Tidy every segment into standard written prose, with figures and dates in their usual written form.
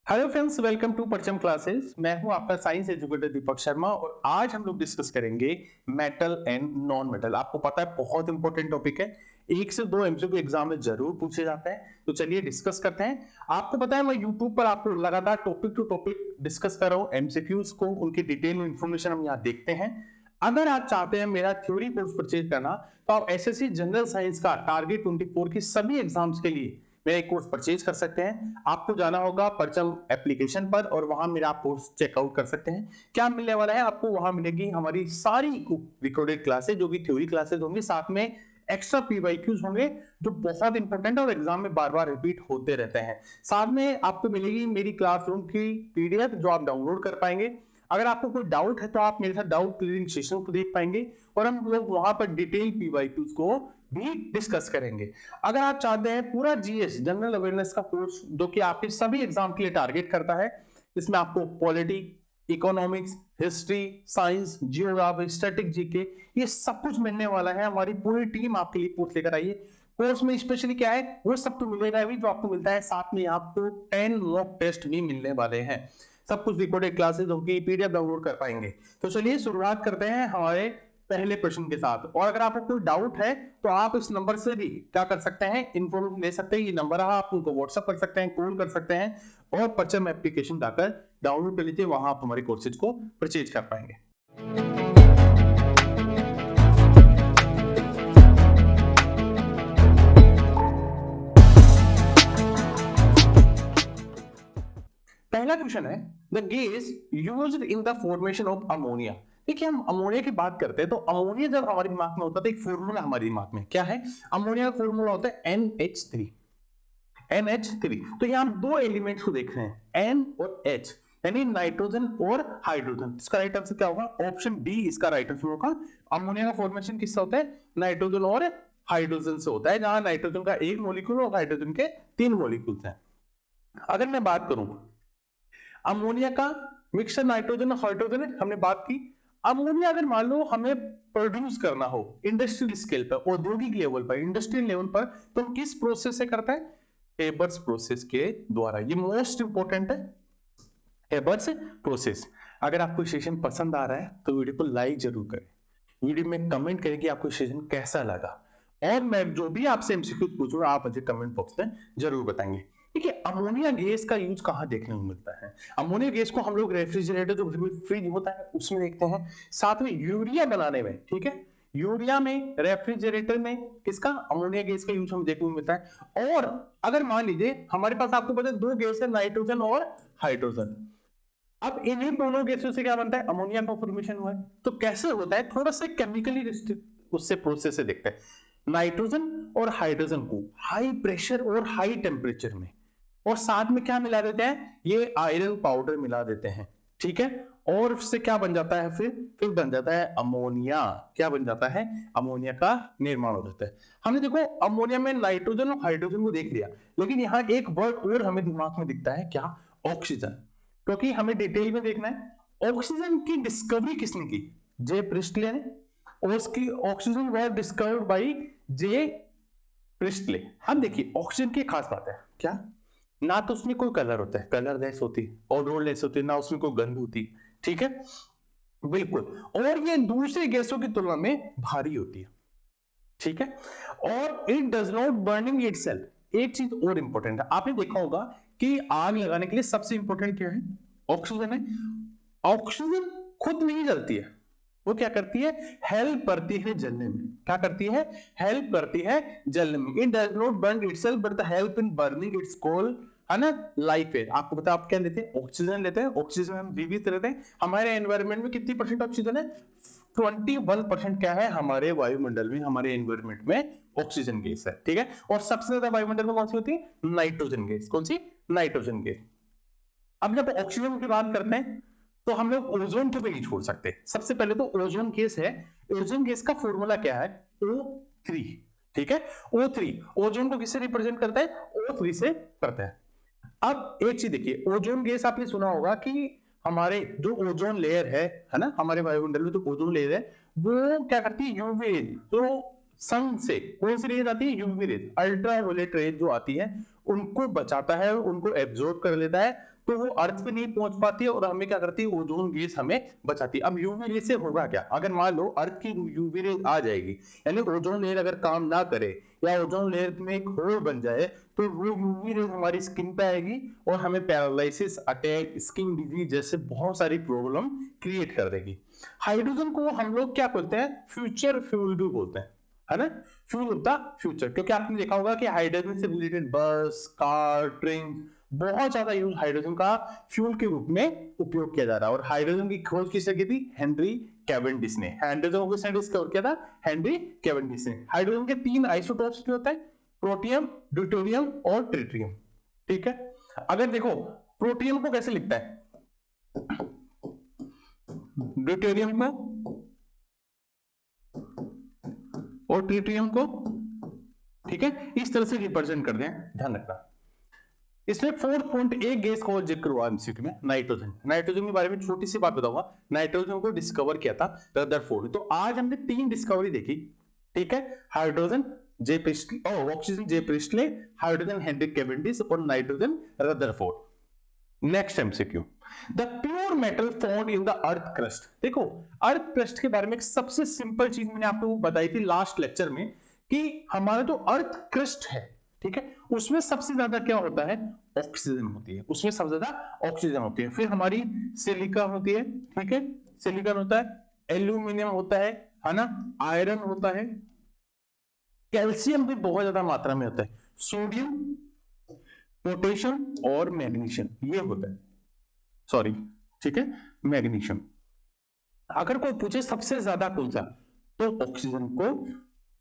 Hello friends, welcome to परचम classes. मैं हूं आपका साइंस एजुकेटर दीपक शर्मा और आज हम लोग डिस्कस करेंगे मेटल एंड नॉन मेटल। आपको पता है बहुत इंपॉर्टेंट टॉपिक है, 1 से 2 एमसीक्यू एग्जाम में जरूर पूछे जाते हैं। तो चलिए डिस्कस करते हैं। आपको पता है मैं यूट्यूब पर आपको लगातार टॉपिक टू टॉपिक डिस्कस कर रहा हूं, एमसीक्यूज को उनकी डिटेल में इंफॉर्मेशन हम यहाँ देखते हैं। अगर आप चाहते हैं मेरा थ्योरी कोर्स परचेज करना तो आप एसएससी जनरल साइंस का टारगेट 24 की सभी एग्जाम्स के लिए मेरा एक कोर्स परचेज कर सकते हैं। आपको जाना होगा परचम एप्लीकेशन पर और वहां मेरा आप कोर्स चेकआउट कर सकते हैं। क्या मिलने वाला है आपको, वहां मिलेगी हमारी सारी रिकॉर्डेड क्लासेस जो कि थ्योरी क्लासेस होंगी, साथ में एक्स्ट्रा पीवाईक्यूज होंगे जो बहुत इंपॉर्टेंट और एग्जाम में बार बार रिपीट होते रहते हैं। साथ में आपको मिलेगी मेरी क्लासरूम की पीडीएफ जो आप डाउनलोड कर पाएंगे। अगर आपको कोई डाउट है तो आप मेरे साथ डाउट क्लियरिंग सेशन को देख पाएंगे और हम लोग वहां पर डिटेल पीवाईक्यूज को भी डिस्कस करेंगे। अगर आप चाहते हैं पूरा जीएस जनरल अवेयरनेस का कोर्स जो कि आपके सभी एग्जाम के लिए टारगेट करता है, इसमें आपको polity, economics, history, science, geography, static, GK ये सब कुछ मिलने वाला है। हमारी पूरी टीम आपके लिए कोर्स लेकर आई है। कोर्स में स्पेशली क्या है वो सब तो मिलेगा भी जो आपको मिलता है, साथ में आपको 10 मॉक टेस्ट भी मिलने वाले हैं। सब कुछ रिकॉर्डेड क्लासेस होगी, पीडीएफ डाउनलोड कर पाएंगे। तो चलिए शुरुआत करते हैं हमारे पहले प्रश्न के साथ। और अगर आपको कोई डाउट है तो आप इस नंबर से भी क्या कर सकते हैं, इन्फॉर्मेशन ले सकते हैं। ये नंबर है, आप उनको व्हाट्सएप कर सकते हैं, कॉल कर सकते हैं और परचम एप्लीकेशन जाकर डाउनलोड कर लीजिए। वहां आप हमारे कोर्सेज को परचेज कर पाएंगे। पहला क्वेश्चन है the gas used in the formation of ammonia. देखिए हम अमोनिया की बात करते हैं तो अमोनिया जब हमारे दिमाग में होता है तो एक फॉर्मूला हमारे दिमाग में क्या है, अमोनिया का फॉर्मूला होता है NH3। NH3 तो यहां हम दो एलिमेंट्स को देख रहे हैं N और H, यानी नाइट्रोजन और हाइड्रोजन। इसका राइट आंसर क्या होगा, ऑप्शन डी इसका राइट आंसर होगा। अमोनिया का फॉर्मेशन किससे होता है, नाइट्रोजन और हाइड्रोजन से होता है, जहां नाइट्रोजन का एक मॉलिक्यूल और हाइड्रोजन के 3 मॉलिक्यूल्स हैं। अगर मैं बात करूं अमोनिया का मिक्सचर नाइट्रोजन और हाइड्रोजन है, हमने बात की। अमोनिया अगर मान लो हमें प्रोड्यूस करना हो इंडस्ट्रियल स्केल पर, औद्योगिक लेवल पर, इंडस्ट्रियल लेवल पर, तो किस प्रोसेस से करता है, हेबर्स प्रोसेस के द्वारा। ये मोस्ट इंपोर्टेंट है, हेबर्स प्रोसेस। अगर आपको सेशन पसंद आ रहा है तो वीडियो को लाइक जरूर करें, वीडियो में कमेंट करें कि आपको सेशन कैसा लगा, और मैं जो भी आपसे एमसीक्यू पूछूंगा आप मुझे कमेंट बॉक्स में जरूर बताएंगे। देखिए अमोनिया गैस का यूज कहां देखने को मिलता है, अमोनिया गैस को हम लोग रेफ्रिजरेटर जो फ्रिज होता है उसमें देखते हैं, साथ में यूरिया बनाने में, ठीक है, यूरिया में, रेफ्रिजरेटर में किसका, अमोनिया गैस का यूज हमें देखने को मिलता है। और अगर मान लीजिए हमारे पास आपको पता है दो गैस है, नाइट्रोजन और हाइड्रोजन, अब इन्हीं दोनों गैसों से क्या बनता है, अमोनिया का फॉर्मेशन हुआ है। तो कैसे होता है, थोड़ा सा केमिकली उससे प्रोसेस से देखते हैं। नाइट्रोजन और हाइड्रोजन को हाई प्रेशर और हाई टेम्परेचर में, और साथ में क्या मिला देते हैं, ये आयरन पाउडर मिला देते हैं, ठीक है। और उससे क्या बन जाता है, फिर बन जाता है अमोनिया। क्या बन जाता है, अमोनिया का निर्माण हो जाता है। हमने देखो अमोनिया में नाइट्रोजन और हाइड्रोजन को देख लिया, लेकिन यहाँ एक वर्ड और हमें दिमाग में दिखता है, क्या, ऑक्सीजन। क्योंकि हमें डिटेल में देखना है ऑक्सीजन की डिस्कवरी किसने की, जे प्रिस्टले ने, और उसकी oxygen were discovered by J Presley. हम देखिए ऑक्सीजन की खास बात है क्या, ना तो उसमें कोई कलर होता है, कलरलेस होती है, ओडोरलेस होती है, ना उसमें कोई गंध होती है, ठीक है, बिल्कुल। और ये दूसरी गैसों की तुलना में भारी होती है, ठीक है। और it does not burning itself. एक चीज और इंपॉर्टेंट है, आपने देखा होगा कि आग लगाने के लिए सबसे इंपॉर्टेंट क्या है, ऑक्सीजन है। ऑक्सीजन खुद नहीं जलती है, वो क्या करती है, हेल्प करती है जलने में। क्या करती है, हेल्प करती है जलने में। It does not burn itself but the help in burning it's called, है ना, लाइफ एयर। आपको पता है आप क्या लेते हैं, ऑक्सीजन लेते हैं, ऑक्सीजन हम जीवित रहते हैं। हमारे एनवायरनमेंट में कितनी परसेंट ऑक्सीजन है, 21% क्या है हमारे वायुमंडल में, हमारे एनवायरनमेंट में ऑक्सीजन गैस है, ठीक है। और सबसे ज्यादा वायुमंडल में कौन सी होती है, नाइट्रोजन गैस। कौन सी, नाइट्रोजन गैस। अब जब ऑक्सीजन की बात करते हैं तो हम लोग ओजोन को भी नहीं छोड़ सकते। सबसे पहले तो ओजोन गैस है, ओजोन गैस का फॉर्मूला क्या है, O3, ठीक है। O3 ओजोन को किससे रिप्रेजेंट करता है, O3 से करता है। अब एक चीज देखिए, ओजोन गैस आपने सुना होगा कि हमारे जो ओजोन लेयर है ना, हमारे वायुमंडल में जो ओजोन लेयर है वो क्या करती है, यूवी रेज, जो सन से कौन सी रेज आती है, यूवी रेज, अल्ट्रावायलेट रेज जो आती है उनको बचाता है, उनको एब्जॉर्ब कर लेता है, तो वो अर्थ पे नहीं पहुंच पाती है और हमें क्या करती है, ओजोन गैस हमें बचाती है। अब यूवी रे से होगा क्या, अगर मान लो अर्थ की यूवी रे आ जाएगी, यानी ओजोन लेयर अगर काम ना करे या ओजोन लेयर में एक होल बन जाए, तो वो यूवी रे हमारी स्किन पे आएगी और हमें पैरालिसिस, अटैक, स्किन डिजीज जैसे बहुत सारी प्रॉब्लम क्रिएट कर देगी। हाइड्रोजन को हम लोग क्या बोलते हैं, फ्यूचर फ्यूल भी बोलते हैं, है ना, फ्यूल ऑफ द फ्यूचर, क्योंकि आपने देखा होगा कि हाइड्रोजन से रिलेटेड बस, कार, ट्रेन, बहुत ज्यादा यूज हाइड्रोजन का फ्यूल के रूप में उपयोग किया जा रहा है। और हाइड्रोजन की खोज किसने की थी, हेनरी कैवेंडिश ने। हाइड्रोजन को किसने डिस्कवर किया था, हेनरी कैवेंडिश ने। हाइड्रोजन के 3 आइसोटोप्स भी होते हैं, प्रोटियम, ड्यूटेरियम और ट्रिटियम, ठीक है। अगर देखो प्रोटियम को कैसे लिखता है, ड्यूटेरियम को और ट्रिटियम को, ठीक है, इस तरह से रिप्रेजेंट कर दें, ध्यान रखना। इसमें 4.1 गैस को जिक्र हुआ एमसीक्यू में, नाइट्रोजन। नाइट्रोजन के बारे में छोटी सी बात बताऊंगा, नाइट्रोजन को डिस्कवर किया था रदरफोर्ड। तो आज हमने 3 डिस्कवरी देखी, ठीक है, हाइड्रोजन जे प्रिस्टले, ऑक्सीजन जे प्रिस्टले, हाइड्रोजन हेनरी कैवेंडिश और nitrogen Rutherford. Next MCQ, the pure metal found in the earth crust. देखो अर्थ क्रस्ट के बारे में एक सबसे सिंपल चीज मैंने आपको बताई थी लास्ट लेक्चर में, कि हमारा जो अर्थ क्रस्ट है, ठीक है, उसमें सबसे ज्यादा क्या होता है, ऑक्सीजन होती है, उसमें सबसे ज्यादा ऑक्सीजन होती है। फिर हमारी सिलिका होती है, ठीक है, सिलिकॉन होता है, एल्यूमिनियम होता है ना, आयरन होता है, कैल्शियम भी बहुत ज्यादा मात्रा में होता है, सोडियम, पोटेशियम और मैग्नीशियम, ये होता है, सॉरी, ठीक है, मैग्नीशियम। अगर कोई पूछे सबसे ज्यादा कौन सा, तो ऑक्सीजन को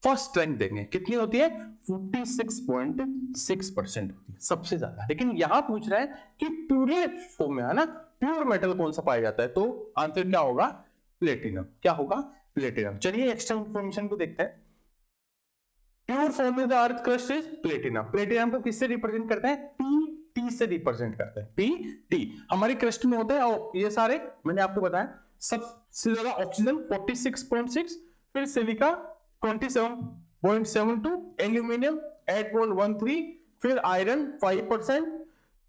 फर्स्ट रैंक देंगे। कितनी होती है, 46.6% होती है, सबसे ज्यादा। लेकिन यहां पूछ रहा है कि प्योर फॉर्म में, है ना, प्योर मेटल कौन सा पाया जाता है, तो आंसर क्या होगा, प्लेटिनम। क्या होगा, प्लेटिनम। चलिए एक्स्ट्रा इंफॉर्मेशन को देखते हैं। प्योर फॉर्म में the earth crust is platinum. Platinum को किससे रिप्रेजेंट करते हैं, टी से रिप्रेजेंट करते हैं, टी हमारी क्रस्ट में होता है। और ये सारे मैंने आपको बताया, सबसे ज्यादा ऑक्सीजन 46.6, फिर सिलिका 27.72, एल्यूमिनियम 8.13, फिर आयरन 5%,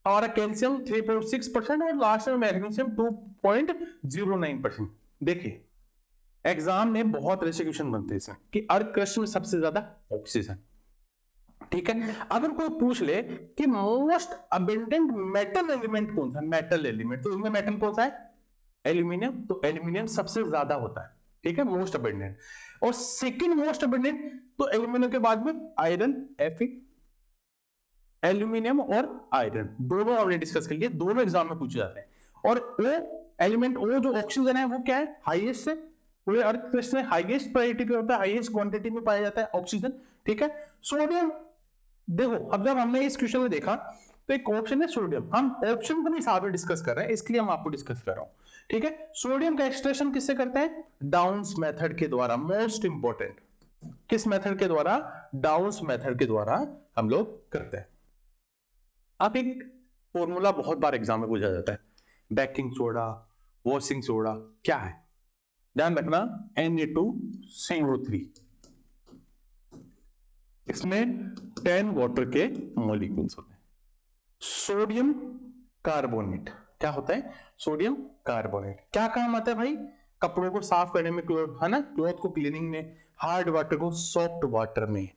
हमारा कैल्शियम 3.6% और लास्ट में मैग्नीशियम 2.09%। देखिए एग्जाम में बहुत तरह से क्वेश्चन बनते हैं इसमें कि अर्थ क्रस्ट में सबसे ज्यादा ऑक्सीजन, ठीक है। अगर कोई पूछ ले कि मोस्ट अबंडेंट मेटल एलिमेंट कौन सा, मेटल एलिमेंट, तो इसमें मेटल कौन सा है, एल्यूमिनियम। तो एल्यूमिनियम सबसे ज्यादा होता है, ठीक है, मोस्ट अबंडेंट। और सेकंड मोस्ट अबंडेंट, तो एल्यूमिनियम के बाद में आयरन, Fe, एल्यूमिनियम और आयरन, दोनों हमने डिस्कस कर लिए, दोनों एग्जाम में पूछे जाते हैं। और वो एलिमेंट, वो जो ऑक्सीजन है वो क्या है, हाईएस्ट से, पूरे अर्थ क्रस्ट में हाईएस्ट प्रायोरिटी पे होता है, हाईएस्ट क्वांटिटी में पाया जाता है ऑक्सीजन, ठीक है। सोडियम, देखो अब जब हमने इस क्वेश्चन में देखा तो एक ऑप्शन है सोडियम, हम ऑप्शन को नहीं साथ में डिस्कस कर रहे हैं, इसलिए हम आपको डिस्कस कर रहा हूं, ठीक है। सोडियम का एक्सट्रैक्शन किससे करते हैं, डाउन्स मेथड के द्वारा। मोस्ट इंपॉर्टेंट, किस मेथड के द्वारा, डाउन्स मेथड के द्वारा हम लोग करते हैं। अब एक फॉर्मूला बहुत बार एग्जाम में पूछा जाता है, बेकिंग सोडा, वॉशिंग सोडा, क्या है, ध्यान रखना, Na2CO3, इसमें 10 वाटर के मॉलिक्यूल्स होते हैं। सोडियम कार्बोनेट, क्या होता है, सोडियम कार्बोनेट, क्या काम आता है भाई, कपड़ों को साफ करने में, क्लोथ, है ना, क्लोथ को क्लीनिंग में, हार्ड वाटर को सॉफ्ट वाटर में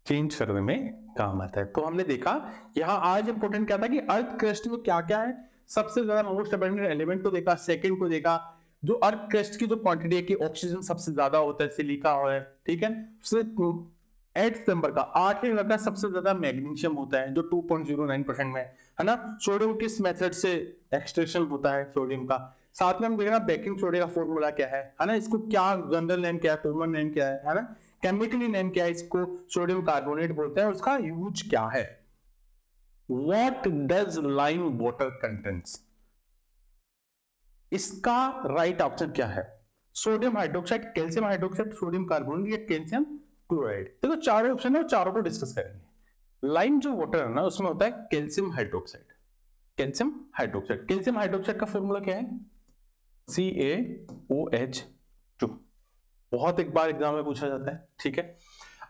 चेंज करने में काम आता है। तो हमने देखा यहां आज इंपॉर्टेंट क्या था कि अर्थ क्रस्ट में क्या क्या है, सबसे ज्यादा मोस्ट अबंडेंट एलिमेंट को देखा, सेकंड को देखा, जो अर्थ क्रस्ट की जो क्वांटिटी है कि ऑक्सीजन सबसे ज्यादा होता है, सिलिका है, ठीक है। 8 नंबर का, 8वें नंबर का सबसे ज्यादा मैग्नीशियम होता है जो 2.09% में है ना। सोडियम किस मेथड से एक्सट्रैक्शन होता है सोडियम का। साथ में हम देख रहे हैं बेकिंग सोडा का फॉर्मूला क्या है ना, इसको क्या जनरल नेम क्या है, कॉमन नेम क्या है ना, केमिकली नेम क्या है, इसको सोडियम कार्बोनेट बोलते हैं, उसका यूज क्या है। What does lime water contents, इसका राइट ऑप्शन क्या है, sodium hydroxide, calcium hydroxide, sodium carbonate या कैल्शियम क्लोराइड। देखो चारों ऑप्शन है, चारों को डिस्कस करेंगे। लाइम जो वाटर है ना उसमें होता है calcium hydroxide, calcium hydroxide. Calcium hydroxide का फॉर्मूला क्या है, CaOH2, बहुत एक बार एग्जाम में पूछा जाता है, ठीक है।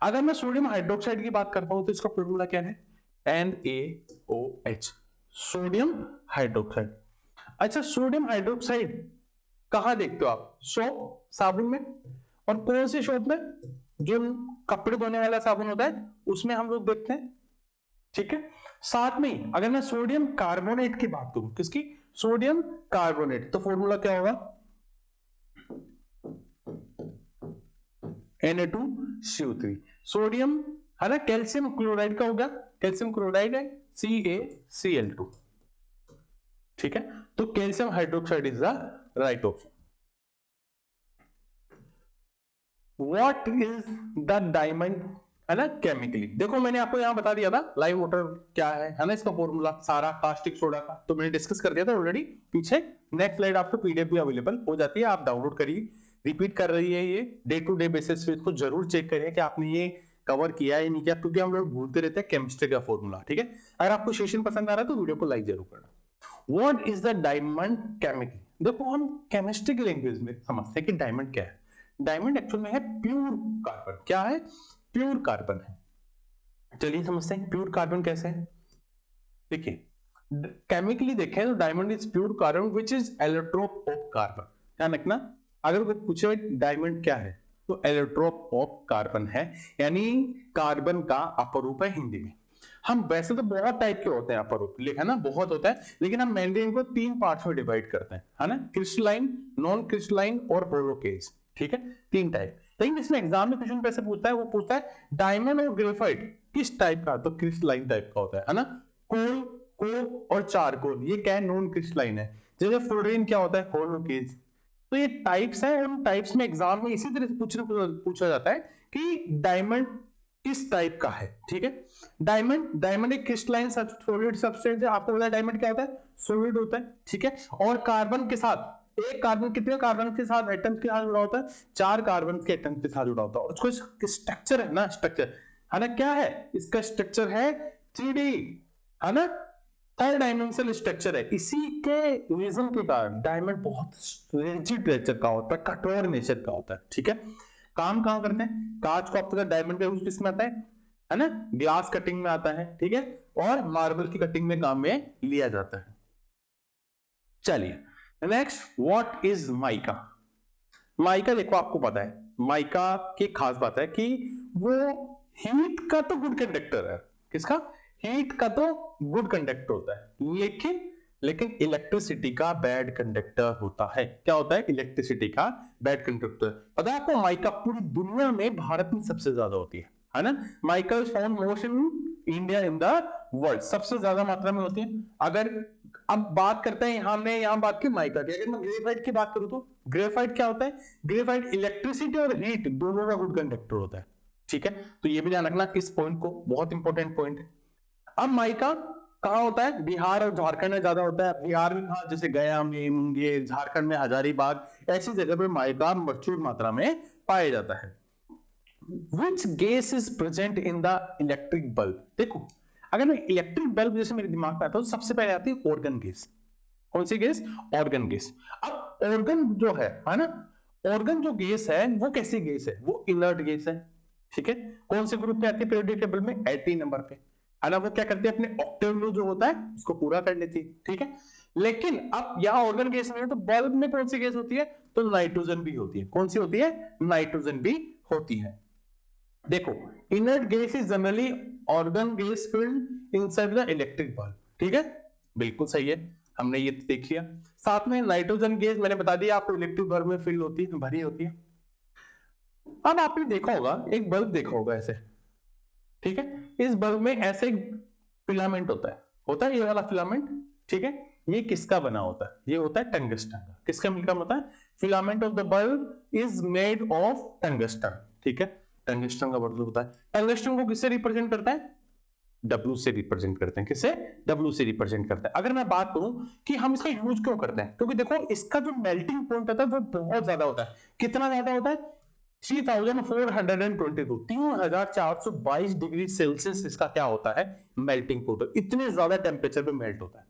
अगर मैं सोडियम हाइड्रोक्साइड की बात करता हूं तो इसका फॉर्मूला क्या है, NaOH। Sodium hydroxide. अच्छा, सोडियम हाइड्रोक्साइड कहां देखते हो आप? सोप, साबुन में। और कौन सी सोप में? जो कपड़े धोने वाला साबुन होता है उसमें हम लोग देखते हैं। ठीक है, साथ में अगर मैं सोडियम कार्बोनेट की बात करूं, किसकी? सोडियम कार्बोनेट, तो फॉर्मूला क्या होगा? Na2CO3। सोडियम है ना, कैल्शियम क्लोराइड का होगा, कैल्शियम क्लोराइड है CaCl2। ठीक है, तो calcium hydroxide is the right option. What is the diamond, है ना, केमिकली? देखो मैंने आपको यहां बता दिया था लाइव वाटर क्या है ना, इसका फॉर्मूला सारा कास्टिक सोडा का तो मैंने डिस्कस कर दिया था ऑलरेडी पीछे। नेक्स्ट स्लाइड आपको पीडीएफ भी अवेलेबल हो जाती है, आप डाउनलोड करिए। रिपीट कर रही है ये डे टू डे बेसिस पे, इसको जरूर चेक करिए कि आपने ये कवर किया है नहीं किया, क्योंकि हम लोग भूलते रहते हैं केमिस्ट्री का फॉर्मूला। ठीक है, अगर आपको सेशन पसंद आ रहा है तो वीडियो को लाइक जरूर करना। What is the diamond chemically? देखो हम केमिस्ट्री की लैंग्वेज में समझते हैं कि डायमंड क्या है। डायमंड एक्चुअल में है प्योर कार्बन। क्या है? प्योर कार्बन है। चलिए समझते हैं प्योर कार्बन कैसे है। देखिए केमिकली देखें तो diamond is pure carbon which is allotrope of carbon. ध्यान रखना, अगर कोई पूछे डायमंड क्या है तो एलोट्रोप ऑफ कार्बन है, यानी कार्बन का अपरूप है हिंदी में। हम वैसे तो बहुत टाइप के होते हैं अपरूप, है ना, बहुत होता है, लेकिन हम मेनली इनको 3 पार्ट्स में डिवाइड करते हैं, है ना, क्रिस्टलाइन, नॉन क्रिस्टलाइन और होलो केस। ठीक है, 3 टाइप। लेकिन इसमें एग्जाम में क्वेश्चन कैसे पूछता है, वो पूछता है डायमंड और ग्रेफाइट किस टाइप का, तो क्रिस्टलाइन टाइप का होता है ना। कोल, कोक और चारकोल ये क्या है? नॉन क्रिस्टलाइन है। जैसे फ्लोरीन क्या होता है? होलो केस। तो ये टाइप्स है, उन टाइप्स में एग्जाम में इसी तरह से पूछा जाता है कि डायमंड किस टाइप का है। ठीक है, डायमंड एक क्रिस्टलाइन सॉलिड सब्सटेंस है। आपको पता है डायमंड क्या होता है? सॉलिड होता है। ठीक है, और कार्बन के साथ, एक कार्बन कितने कार्बन के साथ एटम के साथ जुड़ा होता है? 4 कार्बन के एटम के साथ जुड़ा होता है। और उसको स्ट्रक्चर है ना, स्ट्रक्चर है ना, क्या है इसका स्ट्रक्चर? है 3D, है ना, 3 डायमेंशनल स्ट्रक्चर है। इसी के रीजन के कारण डायमंड बहुत रिजिड नेचर का होता है, कठोर नेचर का होता है। ठीक है, काम कहां करते हैं? कांच को आप डायमंड का यूज किसमें आता है ना, ग्लास कटिंग में आता है। ठीक है, और मार्बल की कटिंग में काम में लिया जाता है। चलिए next, what is mica? Mica देखो आपको पता है माइका की खास बात है कि वो हीट का तो गुड कंडक्टर है। किसका? हीट का तो गुड कंडक्टर होता है, लेकिन इलेक्ट्रिसिटी का बैड कंडक्टर होता है। क्या होता है? इलेक्ट्रिसिटी का बैड कंडक्टर। पता है आपको माइका पूरी दुनिया में भारत में सबसे ज्यादा होती है ना। Mica is found most in India in the world, सबसे ज्यादा मात्रा में होती है। अगर अब बात करते हैं, हमने यहां बात की माइका की, अगर मैं ग्रेफाइट की बात करूं तो ग्रेफाइट क्या होता है? ग्रेफाइट इलेक्ट्रिसिटी और हीट दोनों का गुड कंडक्टर होता है। ठीक है, तो ये भी ध्यान रखना इस पॉइंट को, बहुत इंपॉर्टेंट पॉइंट है। अब माइका कहां होता है? बिहार और झारखंड में ज्यादा होता है। बिहार में कहां? जैसे गया में, मुंगेर, झारखंड में हजारीबाग, ऐसी जगह पे माइका प्रचुर मात्रा में पाया जाता है। Which gas is present in the electric bulb? देखो अगर मैं इलेक्ट्रिक बल्ब जैसे मेरे दिमाग में आता है तो सबसे पहले आती है ऑर्गन गैस। कौन सी गैस? Organ gas. अब ऑर्गन जो है ना, ऑर्गन जो गैस है वो कैसी गैस है? वो इनर्ट गैस है। ठीक है, कौन से ग्रुप पे आती है पीरियोडिक टेबल में? 80 नंबर पे, है ना। वो क्या करती है? अपने ऑक्टेव जो होता है उसको पूरा कर लेती है। ठीक है, लेकिन अब यहां ऑर्गन गैस में है तो बल्ब में कौन सी गैस होती है? तो नाइट्रोजन भी होती है। कौन सी होती है? नाइट्रोजन भी होती है। देखो inert gas is generally organ gas filled inside the electric bulb. ठीक है, बिल्कुल सही है, हमने ये देख लिया। साथ में नाइट्रोजन गैस मैंने बता दिया आपको इलेक्ट्रिक बल्ब में फिल होती है, भरी होती है। अब आपने देखा होगा एक बल्ब देखा होगा ऐसे। ठीक है, इस बल्ब में ऐसे फिलामेंट होता है ये वाला फिलामेंट। ठीक है, ये किसका बना होता है? ये होता है टंगस्टन का। किसका मिलकर होता है? Filament of the bulb is made of tungsten. ठीक है, टंगस्टन का बल्ब होता है। टंगस्टन को किससे रिप्रेजेंट करता है? W से रिप्रेजेंट करते हैं। किससे? W से रिप्रेजेंट करते हैं। अगर मैं बात करूं कि हम इसका यूज क्यों करते हैं, क्योंकि देखो इसका जो मेल्टिंग पॉइंट होता है वो बहुत ज्यादा होता है। कितना ज्यादा होता है? 3422 3422 डिग्री सेल्सियस इसका क्या होता है? Melting point. इतने ज्यादा टेम्परेचर पे मेल्ट होता है।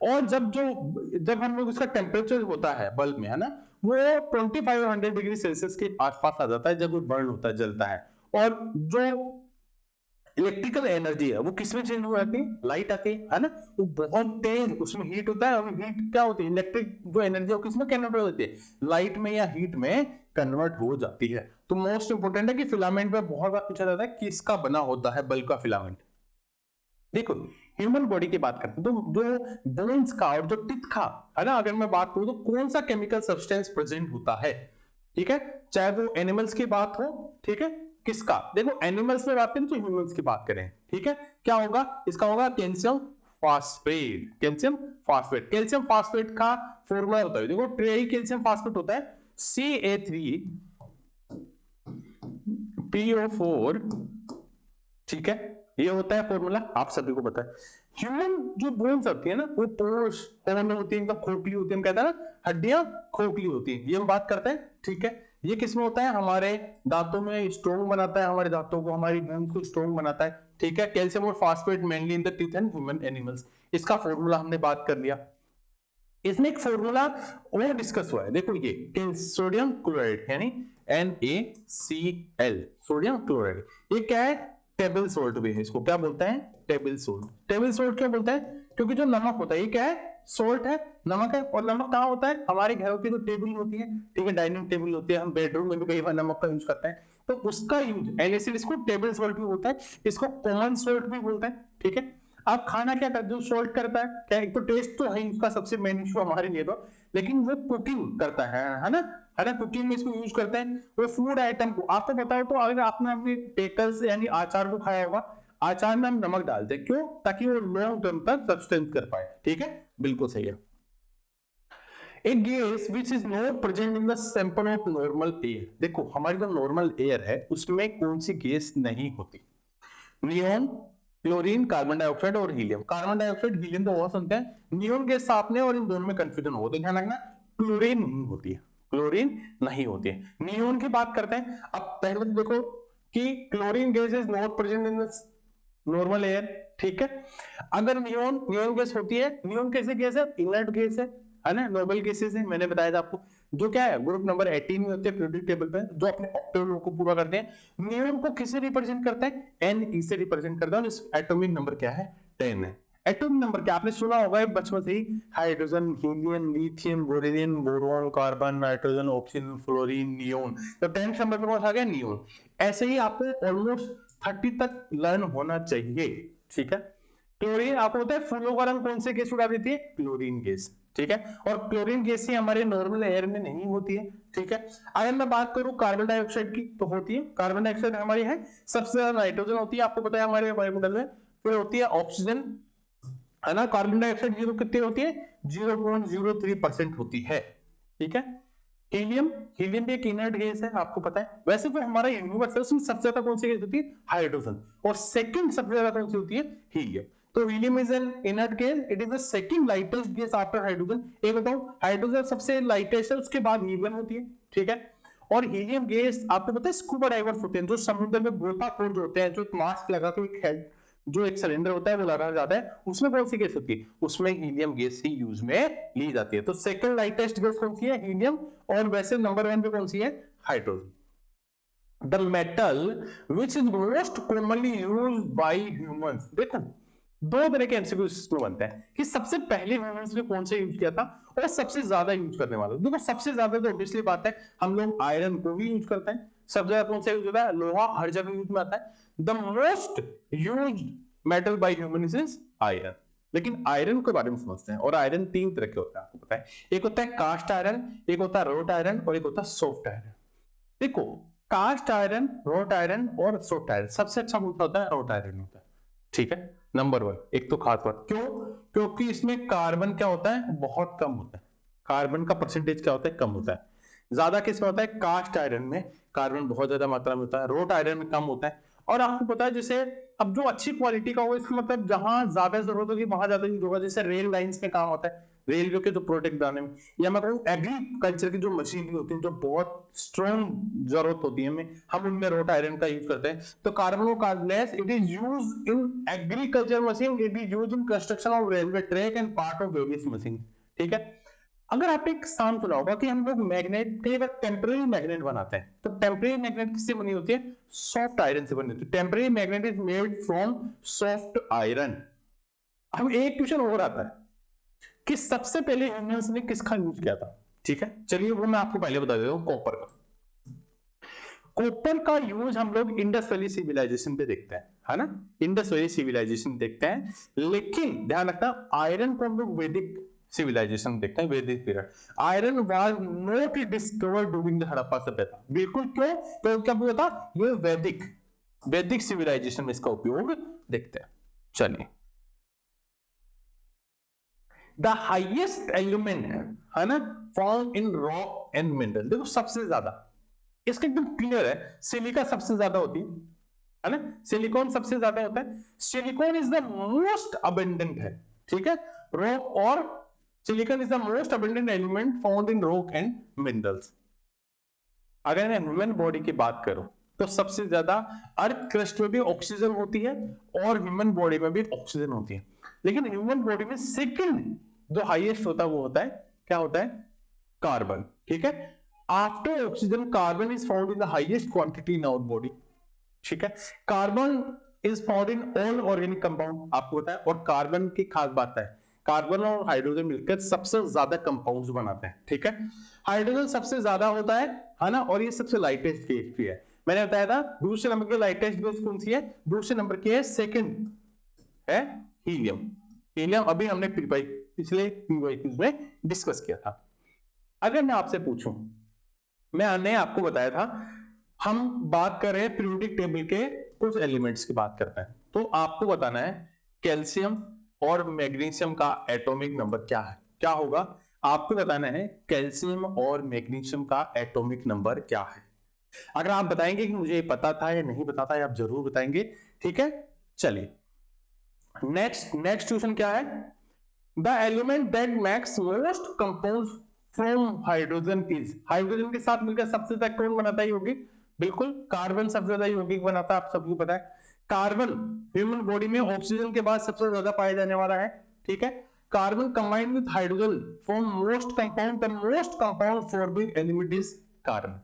और जब हम लोग इसका टेम्परेचर होता है बल्ब में, है ना, वो 2500 डिग्री सेल्सियस के आसपास आ जाता है जब वो बर्न होता है, जलता है। और जो इलेक्ट्रिकल एनर्जी है वो किसमें चेंज हो जाती है, लाइट आती है ना, वो बहुत तेज उसमें हीट होता है, और हीट क्या होती है, इलेक्ट्रिक जो एनर्जी है किसमें कन्वर्ट हो जाती है, लाइट में या हीट में कन्वर्ट हो जाती है। तो मोस्ट इंपोर्टेंट है कि फिलामेंट में बहुत बार पूछा जाता है किसका बना होता है बल्ब का फिलामेंट। देखो ह्यूमन बॉडी की बात करते हैं तो जो बोन्स का और जो टिथ का है ना, अगर मैं बात करूं तो कौन सा केमिकल सब्सटेंस प्रेजेंट होता है, ठीक है, चाहे वो एनिमल्स की बात हो, ठीक है, किसका, देखो एनिमल्स में बात करें तो ह्यूमंस की बात करें, ठीक है, क्या होगा, इसका होगा calcium phosphate, calcium phosphate. Calcium phosphate का फॉर्मूला होता है, देखो ट्राई कैल्शियम फास्फेट होता है CA3PO4, ठीक है, ये होता है फॉर्मूला, आप सभी को पता है। ह्यूमन जो बोन्स होती है ना वो पोर्स में होती है, एकदम खोखली होती है, हम कहते हैं ना हड्डियां खोखली होती है, ये हम बात करते हैं, ठीक है। ये किसमें होता है, हमारे दांतों में स्ट्रॉन्ग बनाता है, हमारे दांतों को, हमारी बोन्स को स्ट्रॉन्ग बनाता है, ठीक है। कैल्शियम और phosphate mainly in the teeth and human animals, इसका फॉर्मूला हमने बात कर लिया। इसमें एक फॉर्मूला और डिस्कस हुआ है, देखो ये सोडियम क्लोराइड यानी NaCl, सोडियम क्लोराइड, ये क्या है, टेबल सोल्ट भी है, इसको क्या बोलते हैं, टेबल सोल्ट। टेबल सोल्ट क्यों बोलते हैं, क्योंकि जो नमक होता है ये क्या है, सोल्ट है, नमक है, और नमक कहाँ होता है, हमारे घरों की जो टेबल होती है, ठीक है, डाइनिंग टेबल होती है, हम बेडरूम में भी कई बार नमक का यूज करते हैं, तो उसका यूज NaCl, इसको टेबल सोल्ट भी बोलता है, इसको कॉमन सोल्ट भी बोलता है, ठीक है। आप खाना क्या करते हो, सोल्ट करता है क्या, एक तो टेस्ट तो है इसका सबसे मेन इशू हमारे लिए तो, लेकिन वो कुकिंग करता है ना, कुकिंग में इसको यूज करते हैं, वो फूड आइटम को आपको पता हो तो, अगर आपने अपने टेकल्स यानी अचार को खाया होगा, अचार में हम नमक डालते हैं, क्यों, ताकि वो लॉन्ग टर्म तक सब्सटेंस कर पाए, ठीक है, बिल्कुल सही है। A gas which is not present in the sample of normal air, देखो हमारी जो नॉर्मल एयर है उसमें कौन सी गैस नहीं होती, नियॉन, क्लोरीन, कार्बन डाइऑक्साइड और हीलियम। कार्बन डाइऑक्साइड हीलियम तो बहुत सुनते हैं, नियॉन गैस आपने, और इन दोनों में कंफ्यूजन हो तो ध्यान रखना, क्लोरीन नहीं होती है, क्लोरीन नहीं होती है। नियॉन की बात करते हैं, अब पहले तो देखो कि chlorine gas is not present in the normal air, ठीक है। अगर नियॉन गैस होती है, नियॉन कैसे गैस है, इनर्ट गैस है ना, नोबल गैसेस है, मैंने बताया था आपको, जो क्या है ग्रुप नंबर 18 में होते हैं पीरियोडिक टेबल पे, जो अपने ऑक्टेट को पूरा करते हैं। नियॉन को किससे रिप्रेजेंट करता है, Ne से रिप्रेजेंट करता है, और इस एटॉमिक नंबर क्या है, 10 है। एटॉमिक नंबर क्या आपने सुना होगा बचपन से ही, हाइड्रोजन, हीलियम, लिथियम, बोरेनियम, boron, carbon, nitrogen, oxygen, fluorine, neon, तो 10th नंबर पे कौन आ गया, नियॉन। ऐसे ही आपको ऑलमोस्ट 30 तक लर्न होना चाहिए, ठीक है। क्लोरीन आपको पता है फूलों का रंग कौन से गैस उड़ा देती है, क्लोरीन गैस, ठीक है, और क्लोरीन गैस ही हमारे नॉर्मल एयर में नहीं होती है, ठीक है। अगर मैं बात करूं कार्बन डाइऑक्साइड की तो होती है, कार्बन डाइऑक्साइड हमारी है, सबसे ज्यादा नाइट्रोजन होती है, आपको पता है हमारे वायुमंडल में, फिर होती है ऑक्सीजन, है ना, कार्बन डाइऑक्साइड जीरो कितनी होती है, 0.03% होती है, ठीक है। हीलियम भी एक इनर्ट गैस है, आपको पता है। वैसे तो हमारा यूनिवर्स है उसमें सबसे ज्यादा कौन सी गैस होती है, हाइड्रोजन, और सेकंड सबसे ज्यादा कौन सी होती है, हीलियम। तो helium is an inert gas, it is the second lightest gas after hydrogen. एक बताओ, हाइड्रोजन सबसे लाइटेस्ट है, उसके बाद हीलियम होती है, ठीक है। और हीलियम गैस आपको पता है स्कूबा डाइवर्स होते हैं, जो समुद्र में गोताखोर जो होते हैं, जो मास्क लगा के एक हेड, जो एक सिलेंडर होता है वो लगाया जाता है, उसमें कौन सी गैस होती है, उसमें हीलियम गैस ही यूज में ली जाती है। तो सेकंड लाइटेस्ट गैस कौन सी है, हीलियम, और वैसे नंबर 1 पे कौन सी है, hydrogen. The metal which is most commonly used by humans, देखो दो तरह के एमसीक्यूज इसमें बनते हैं कि सबसे पहले ह्यूमंस ने कौन से यूज किया था और सबसे ज्यादा यूज करने वाला। देखो सबसे ज्यादा तो ऑब्वियसली बात है, हम लोग आयरन को भी यूज करते हैं, सब जगह कौन सा यूज होता है, लोहा हर जगह यूज में आता है। The most used metal by humans is iron. लेकिन आयरन के बारे में समझते हैं, और आयरन 3 तरह के होता है, आपको पता है, एक होता है कास्ट आयरन, एक होता है रोट आयरन, और एक होता है सॉफ्ट आयरन। देखो कास्ट आयरन, रोट आयरन और सॉफ्ट आयरन, सबसे अच्छा होता है रोट आयरन होता है, ठीक है, नंबर 1। एक तो खास बात क्यों, क्योंकि इसमें कार्बन क्या होता है, बहुत कम होता है, कार्बन का परसेंटेज क्या होता है, कम होता है। ज्यादा किसमें होता है, कास्ट आयरन में कार्बन बहुत ज्यादा मात्रा में होता है, रोट आयरन में कम होता है। और आपको पता है जैसे अब जो अच्छी क्वालिटी का हो, इसका मतलब जहां ज्यादा जरूरत होगी वहां ज्यादा यूज होगा, जैसे रेल लाइंस में काम होता है, रेलवे के जो प्रोडक्ट बनाने में, या मैं कहूँ एग्रीकल्चर की जो मशीनरी होती है जो बहुत स्ट्रॉन्ग जरूरत होती है हमें, हम उनमें रोट आयरन का यूज करते हैं। तो कार्बोकार्बोनेस it is used in agriculture machine, it is used in construction of railway track and part of various machine, ठीक है। अगर आपने एक साम सुना होगा कि हम लोग मैग्नेट कई बार टेम्पररी मैग्नेट बनाते हैं, तो टेम्पररी मैग्नेट किससे बनी होती है? सॉफ्ट आयरन से बनी होती है। Temporary magnet is made from soft iron. अब एक क्वेश्चन और आता है कि सबसे पहले ह्यूमंस ने किसका यूज किया था? ठीक है, चलिए वो मैं आपको पहले बता देता हूं, कॉपर का। कॉपर का यूज हम लोग इंडस वैली सिविलाइजेशन पे देखते हैं, है ना, इंडस वैली सिविलाइजेशन देखते हैं। लेकिन ध्यान रखना, आयरन को हम लोग वैदिक सिविलाइजेशन देखते हैं, वैदिक period. Iron was not discovered during the Harappa सभ्यता। बिल्कुल, क्यों? तो क्या हुआ था? ये वैदिक वैदिक सिविलाइजेशन में इसका उपयोग देखते हैं। चलिए, द हाईएस्ट एलिमेंट है ना found in rock and mineral. देखो सबसे ज्यादा इसका एकदम क्लियर है, सिलिका सबसे ज्यादा होती है ना, सिलिकॉन सबसे ज्यादा होता है। Silicon is the most abundant है, ठीक है, रॉक और silicon is the most abundant element found in rock and minerals. अगर मैं ह्यूमन बॉडी की बात करूं तो सबसे ज्यादा अर्थ क्रस्ट में भी ऑक्सीजन होती है और ह्यूमन बॉडी में भी ऑक्सीजन होती है। लेकिन ह्यूमन बॉडी में सेकंड जो हाईएस्ट होता है वो होता है, क्या होता है? कार्बन, ठीक है। After oxygen carbon is found in the highest quantity in our body, ठीक है। Carbon is found in all organic compound, आपको पता है। और कार्बन की खास बात है, कार्बन और हाइड्रोजन मिलकर सबसे ज्यादा कंपाउंड्स बनाते हैं, ठीक है। हाइड्रोजन सबसे ज्यादा होता है ना, और ये सबसे लाइटेस्ट गैस भी है। मैंने बताया था दूसरे नंबर की लाइटेस्ट गैस कौन सी है? दूसरे नंबर की है, सेकंड है हीलियम। हीलियम अभी हमने पिछले में डिस्कस किया था। अगर मैं आपसे पूछूं, मैंने आपको बताया था हम बात कर रहे हैं पीरियोडिक टेबल के कुछ एलिमेंट्स की बात करते हैं, तो आपको बताना है कैल्शियम और मैग्नीशियम का एटॉमिक नंबर क्या है। क्या होगा? आपको बताना है कैल्शियम और मैग्नीशियम का एटॉमिक नंबर क्या है। अगर आप बताएंगे कि मुझे पता था या नहीं पता था, आप जरूर बताएंगे, ठीक है। चलिए, नेक्स्ट क्वेश्चन क्या है? The element that makes most compounds from hydrogen is. Hydrogen के साथ मिलकर सबसे ज्यादा कौन बनाता है यौगिक? बिल्कुल, कार्बन सबसे ज्यादा यौगिक बनाता है, आप सबको पता है। कार्बन ह्यूमन बॉडी में ऑक्सीजन के बाद सबसे ज्यादा पाया जाने वाला है, ठीक है। Carbon combined with hydrogen form most compound, the most compound forming element is carbon,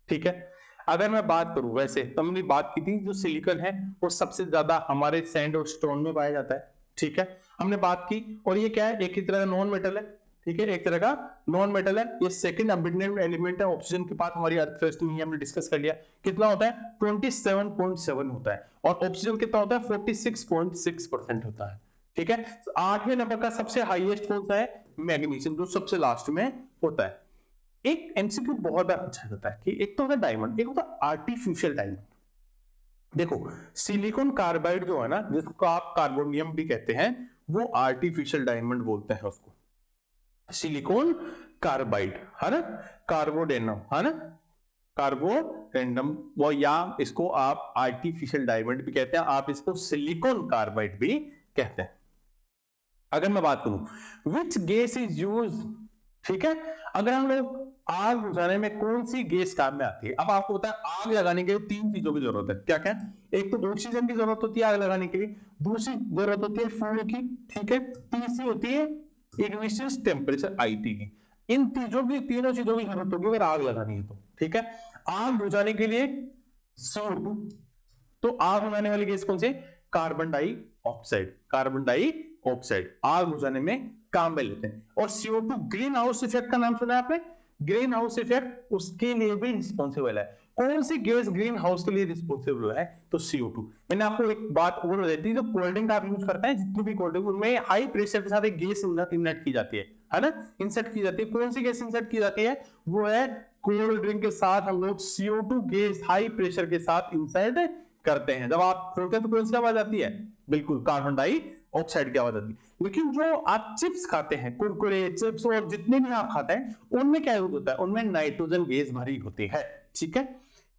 ठीक है। अगर मैं बात करूं, वैसे तो हमने बात की थी जो सिलिकॉन है वो सबसे ज्यादा हमारे सैंड और स्टोन में पाया जाता है, ठीक है, हमने बात की। और ये क्या है? एक ही तरह का नॉन मेटल है, ठीक है, एक तरह का नॉन मेटल है। ये सेकंड अबंडेंट एलिमेंट है ऑक्सीजन के बाद हमारी अर्थ क्रस्ट में, हमने डिस्कस कर लिया। कितना होता है? 27.7 होता है। और ऑक्सीजन कितना होता है? 46.6% होता है, ठीक है। 8वें नंबर का सबसे हाईएस्ट कौन सा है? मैग्नीशियम, जो सबसे लास्ट में होता है। एक एमसीक्यू बहुत बार अच्छा होता है कि एक तो होता है डायमंड, एक होता है आर्टिफिशियल डायमंड। देखो, सिलिकॉन कार्बाइड जो है ना, जिसको आप कार्बोनियम भी कहते हैं, वो आर्टिफिशियल डायमंड बोलते हैं उसको, सिलिकॉन कार्बाइड, है ना, कार्बोडेनम, है ना, कार्बोडेनम, वो, या इसको आप आर्टिफिशियल डायमंड भी कहते हैं, आप इसको सिलिकॉन कार्बाइड भी कहते हैं। अगर मैं बात करूं विच गैस इज यूज, ठीक है, अगर हम लोग आग बुझाने में कौन सी गैस काम में आती है? अब आपको पता है आग लगाने के लिए 3 चीजों की जरूरत है, क्या क्या? एक तो ऑक्सीजन की जरूरत होती है आग लगाने के लिए, दूसरी जरूरत होती है फ्यूल की, ठीक है, तीसरी होती है इग्निशन टेम्परेचर आईटी की। इन तीनों चीजों की जरूरत होगी अगर आग लगानी है तो, ठीक है। आग बुझाने के लिए CO2, तो आग बुझाने वाली गैस कौन सी? कार्बन डाइऑक्साइड, कार्बन डाइऑक्साइड आग बुझाने में काम में लेते हैं। और CO2 ग्रीन हाउस इफेक्ट का नाम सुना है आपने? ग्रीन हाउस इफेक्ट उसके लिए भी रिस्पॉन्सिबल है। कौन सी गैस ग्रीन हाउस के लिए रिस्पॉन्सिबल है? तो CO2। मैंने आपको एक बात और बताई थी, जो कोल्ड ड्रिंक आप यूज करते हैं, जितनी भी कोल्ड ड्रिंक, उनमें हाई प्रेशर के साथ एक गैस इंजेक्ट की जाती है ना, इंसर्ट की जाती है। कौन सी गैस इंसर्ट की जाती है? वो है कोल्ड ड्रिंक के साथ हम लोग CO2 गैस हाई प्रेशर के साथ इंसर्ट करते हैं। जब आप खोलते हैं तो कौन सी आवाज आती है? बिल्कुल, कार्बन डाइऑक्साइड की आवाज आती है। लेकिन जो आप चिप्स खाते हैं, कुरकुरे, चिप्स और जितने भी आप खाते हैं, उनमें क्या यूज होता है? उनमें नाइट्रोजन गैस भरी होती है, ठीक है।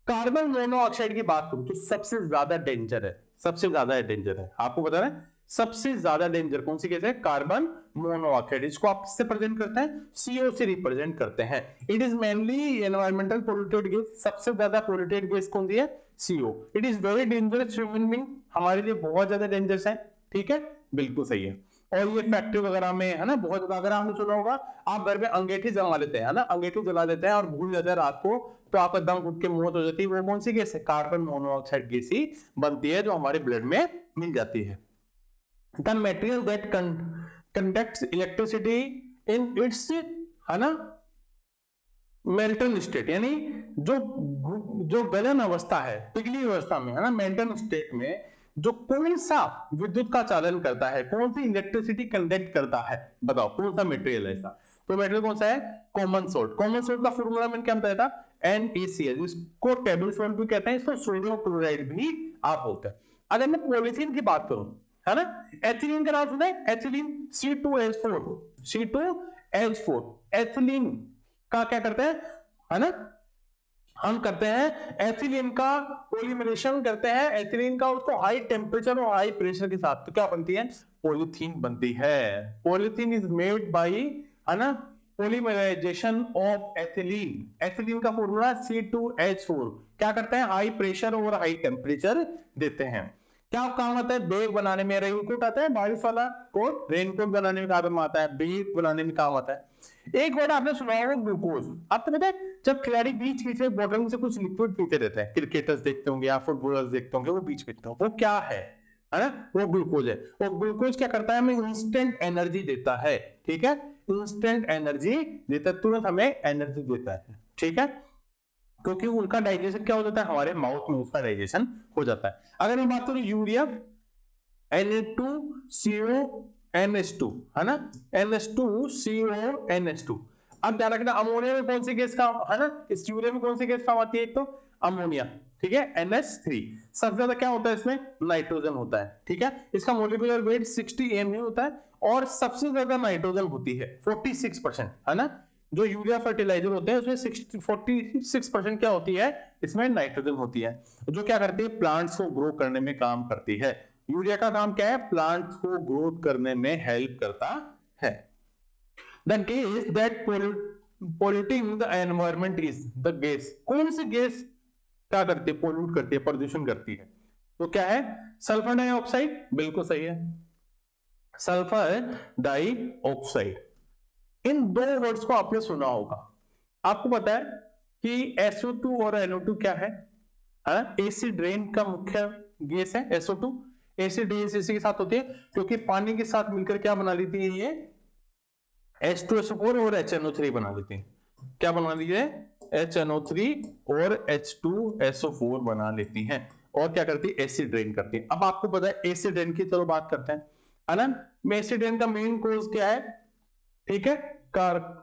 कार्बन मोनोऑक्साइड की बात करूं तो सबसे ज्यादा डेंजर है, सबसे ज्यादा डेंजर है, आपको पता है सबसे ज्यादा डेंजर कौन सी गैस है? Carbon monoxide. इसको आप किससे प्रेजेंट करते हैं? CO से रिप्रेजेंट करते हैं। It is mainly environmental polluted gas. सबसे ज्यादा पोल्यूटेड गैस कौन सी है? CO। It is very dangerous human being, हमारे लिए बहुत ज्यादा डेंजरस है, ठीक है, बिल्कुल सही है। और ये फैक्ट्री वगैरह में है ना बहुत ज्यादा, अगर आपने सुना होगा आप घर में अंगीठी जला लेते हैं, है ना, अंगीठी जला देते हैं और भूल जाते हैं रात को, तो आपका दम घुट के मौत हो जाती है। वो कौन सी गैस है? कार्बन मोनोऑक्साइड गैस ही बनती है जो हमारे ब्लड में मिल जाती है। The material that conducts electricity in its, है ना, मेल्टन स्टेट, यानी जो जो गलन अवस्था है, पिघली अवस्था में, है ना, मेल्टन स्टेट में जो कौन सा विद्युत का चालन करता है, कौन सी इलेक्ट्रिसिटी कंडक्ट करता है, बताओ कौन सा मटेरियल है ऐसा? तो मटेरियल कौन सा है? Common salt. कॉमन सोल्ट का फॉर्मूला मैंने क्या बताया था? NaCl, इसको टेबल सोल्ट भी कहते हैं, इसको सोडियम क्लोराइड भी आप बोलते हैं। अगर मैं पॉलीथीन की बात करूं, है ना, एथिलीन का नाम सुना है? एथिलीन C2H4, C2H4, एथिलीन का क्या करते हैं, है ना, हम करते हैं एथिलीन का पॉलीमरेशन करते हैं एथिलीन का, उसको हाई टेम्परेचर और हाई प्रेशर के साथ, तो क्या बनती है? पॉलीथीन बनती है। पॉलीथीन इज मेड बाय, है ना, पॉलीमराइजेशन ऑफ एथिलीन। एथिलीन का फॉर्मूला C2H4, क्या करते हैं? हाई प्रेशर और हाई टेम्परेचर देते हैं। क्या काम आता है? बैग बनाने में, रेनकोट आता है, बारिश वाला कोट, रेनकोट बनाने में काम आता है, बैग बनाने में काम आता है। एक वर्ड आपने सुना होगा, ग्लूकोज। आपको पता है जब खिलाड़ी बीच बीच में बोतल से कुछ लिक्विड पीते रहते हैं, क्रिकेटर्स देखते होंगे या फुटबॉलर्स देखते होंगे, वो बीच पीते होंगे, वो क्या है ना, वो ग्लूकोज है। वो ग्लूकोज क्या करता है? हमें इंस्टेंट एनर्जी देता है, ठीक है, इंस्टेंट एनर्जी देता है, तुरंत हमें एनर्जी देता है, ठीक है, क्योंकि उनका डाइजेशन क्या हो जाता है? हमारे माउथ में उसका डाइजेशन हो जाता है। अगर मैं बात करूं यूरिया, Na2CO NH2, है ना, NH2CO NH2। अब ध्यान रखना अमोनिया में कौन सी गैस काम, है ना, इस यूरिया में कौन सी गैस काम आती है? एक तो अमोनिया, ठीक है, NH3। सबसे ज्यादा क्या होता है इसमें? नाइट्रोजन होता है, ठीक है, इसका मोलिकुलर वेट 60 MU होता है और सबसे ज्यादा नाइट्रोजन होती है 46%, है ना। जो यूरिया फर्टिलाइजर होते हैं उसमें 46% क्या होती है? इसमें नाइट्रोजन होती है, जो क्या करती है? प्लांट्स को ग्रो करने में काम करती है। यूरिया का काम क्या है? प्लांट्स को ग्रोथ करने में हेल्प करता है। The gas that polluting the environment is the gas, कौन सी गैस क्या करती है? पोल्यूट करती है, प्रदूषण करती है, तो क्या है? सल्फर डाइऑक्साइड, बिल्कुल सही है, सल्फर डाइऑक्साइड। इन दो वर्ड्स को आपने सुना होगा। आपको पता है कि SO2 और NO2 क्या है? एसिड रेन का मुख्य गैस है SO2। एसिड रेन इसी के साथ होती है क्योंकि पानी के साथ मिलकर क्या बना लेती है? ये H2SO4 और HNO3 बना लेती है। क्या बना लेती है? HNO3 और H2SO4 बना लेती हैं और क्या करती है? एसिड रेन करती है। अब आपको पता है एसिड रेन की, चलो बात करते हैं, है ना। एसिड रेन का मेन कॉज क्या है? ठीक है,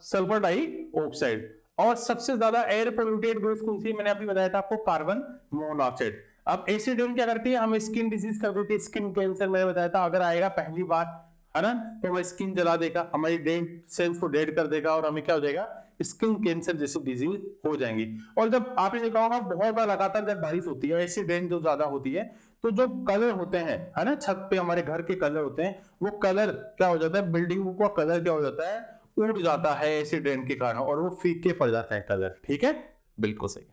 सल्फर डाइऑक्साइड। और सबसे ज्यादा एयर पोल्यूटेड गैस कौन सी? मैंने अभी बताया था आपको, कार्बन मोनोऑक्साइड। अब एसिड रेन क्या करती है? हमें स्किन डिजीज कर देती है, स्किन कैंसर मैंने बताया था, अगर आएगा पहली बार, है ना, तो हमारी स्किन जला देगा, हमारी डेड सेल्स को डेड कर देगा और हमें क्या हो जाएगा? स्किन कैंसर जैसी डिजीज हो जाएंगी। और जब आपने देखा होगा बहुत बार लगातार जब बारिश होती है, एसिड रेन जो ज्यादा होती है, तो जो कलर होते हैं, है ना, छत पे हमारे घर के कलर होते हैं, वो कलर क्या हो जाता है? बिल्डिंग का कलर क्या हो जाता है? उड़ जाता है एसिड रेन के कारण, और वो फीके पड़ जाता है कलर, ठीक है, बिल्कुल सही।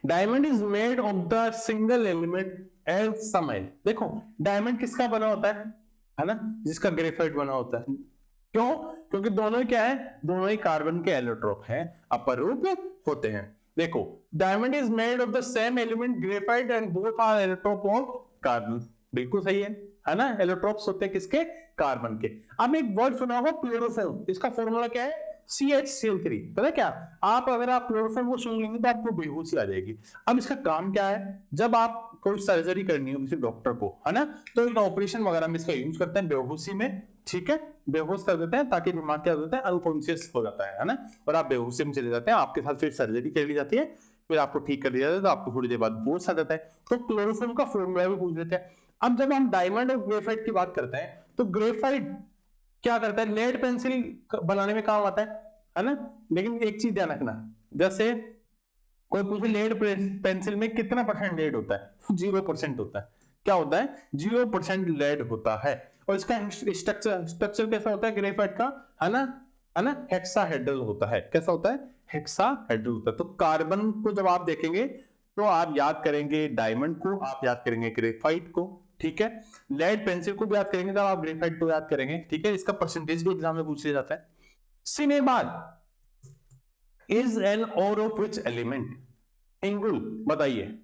Diamond is made of the single element as smile. देखो डायमंड किसका बना होता है ना, जिसका ग्रेफाइट बना होता है। क्यों? क्योंकि दोनों क्या है? दोनों ही कार्बन के एलोट्रोप हैं, अपर रूप होते हैं। देखो diamond is made of the same element graphite and both are allotrope of carbon. बिल्कुल सही है ना, एलोट्रोप्स होते हैं किसके? कार्बन के। अब एक वर्ड सुना होगा क्लोरोफिल, इसका फॉर्मूला क्या है? CHCl3। पता है क्या? आप अगर आप क्लोरोफिल को सुन लेंगे तो आपको बेहोशी आ जाएगी। अब इसका काम क्या है? जब आप कोई सर्जरी करनी हो किसी डॉक्टर को, है ना, तो एक ऑपरेशन वगैरह में इसका यूज करते हैं बेहोशी में, ठीक है, बेहोश कर देते हैं ताकि दिमाग क्या होता है? अनकॉन्शियस हो जाता है ना, और आप बेहोशी में चले जाते हैं, आपके साथ फिर सर्जरी कर ली जाती है, फिर आपको ठीक कर दिया जाता है, तो आपको थोड़ी देर बाद होश आ जाता है। तो क्लोरोफिल का फॉर्मूला भी पूछ लेते हैं। अब जब हम डायमंड और ग्रेफाइट की बात करते हैं, तो ग्रेफाइट क्या करता है? लेड पेंसिल बनाने में काम आता है ना। लेकिन एक चीज ध्यान रखना, जैसे कोई पूछे लेड पेंसिल में कितना % लेड होता है? 0% होता है। क्या होता है? 0% लेड होता है। और इसका स्ट्रक्चर कैसा होता है ग्रेफाइट का? है ना, हेक्साहेड्रल होता है। कैसा होता है? हेक्साहेड्रल होता है। तो कार्बन को जब आप देखेंगे तो आप याद करेंगे डायमंड को, आप याद करेंगे ग्रेफाइट को, ठीक है। लेड पेंसिल को भी याद करेंगे तब आप ग्रेफाइट को याद करेंगे, ठीक है। इसका परसेंटेज भी एग्जाम में पूछ लिया जाता है। सिनेबार इज एन और ऑफ विच एलिमेंट? इंगुल, बताइए।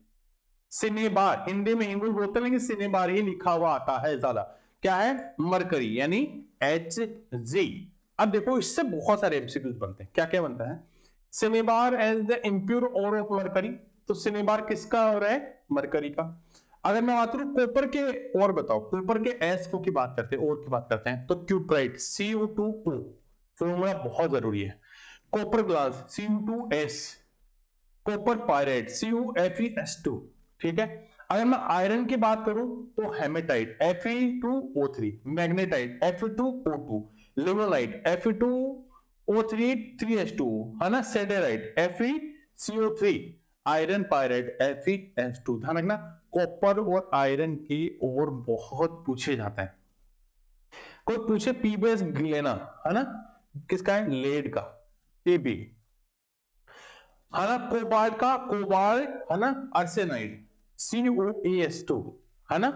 सिनेबार हिंदी में इंगुल बोलते हैं, लेकिन सिनेबार ही लिखा हुआ आता है ज्यादा। क्या है? मरकरी, यानी Hg। अब देखो इससे बहुत सारे एमसीक्यूज बनते हैं। क्या क्या बनता है? सिनेबार एज द इंप्योर और ऑफ मरकरी, तो सिनेबार किसका और है? मरकरी का। अगर मैं बात करूं कॉपर के, और बताओ कॉपर के SO की बात करते हैं, और की बात करते हैं, तो क्यूप्राइट Cu2O, फॉर्मूला बहुत जरूरी है। Copper glass Cu2S, copper pirate CuFeS2, ठीक है। अगर मैं आयरन की बात करूं तो haematite Fe2O3, magnetite Fe2O2, limonite Fe2O3 3H2O, है ना, सेडेराइट FeCO3, आयरन पायरेट FeS2। ध्यान रखना, कॉपर और आयरन की और बहुत पूछे जाते हैं। कोई पूछे पी बेस लेना, है ना, किसका है? लेड का, AB, है ना। कोबाल्ट का कोबाल्ट, है ना, आर्सेनाइड CuAs2, है ना।